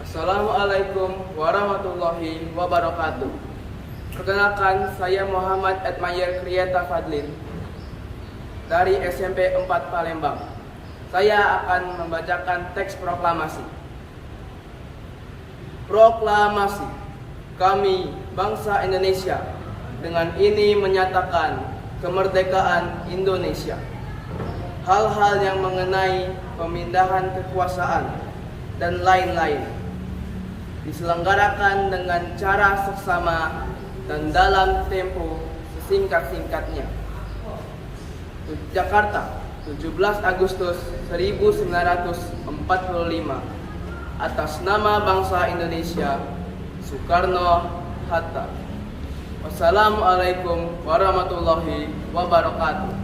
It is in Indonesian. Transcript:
Assalamualaikum warahmatullahi wabarakatuh. Perkenalkan, saya Muhammad Edmayer Kriyata Fadlin dari SMP 4 Palembang. Saya akan membacakan teks proklamasi. Proklamasi. Kami, bangsa Indonesia, dengan ini menyatakan kemerdekaan Indonesia. Hal-hal yang mengenai pemindahan kekuasaan dan lain-lain diselenggarakan dengan cara seksama dan dalam tempo sesingkat-singkatnya. Jakarta, 17 Agustus 1945. Atas nama bangsa Indonesia, Soekarno-Hatta. Wassalamualaikum warahmatullahi wabarakatuh.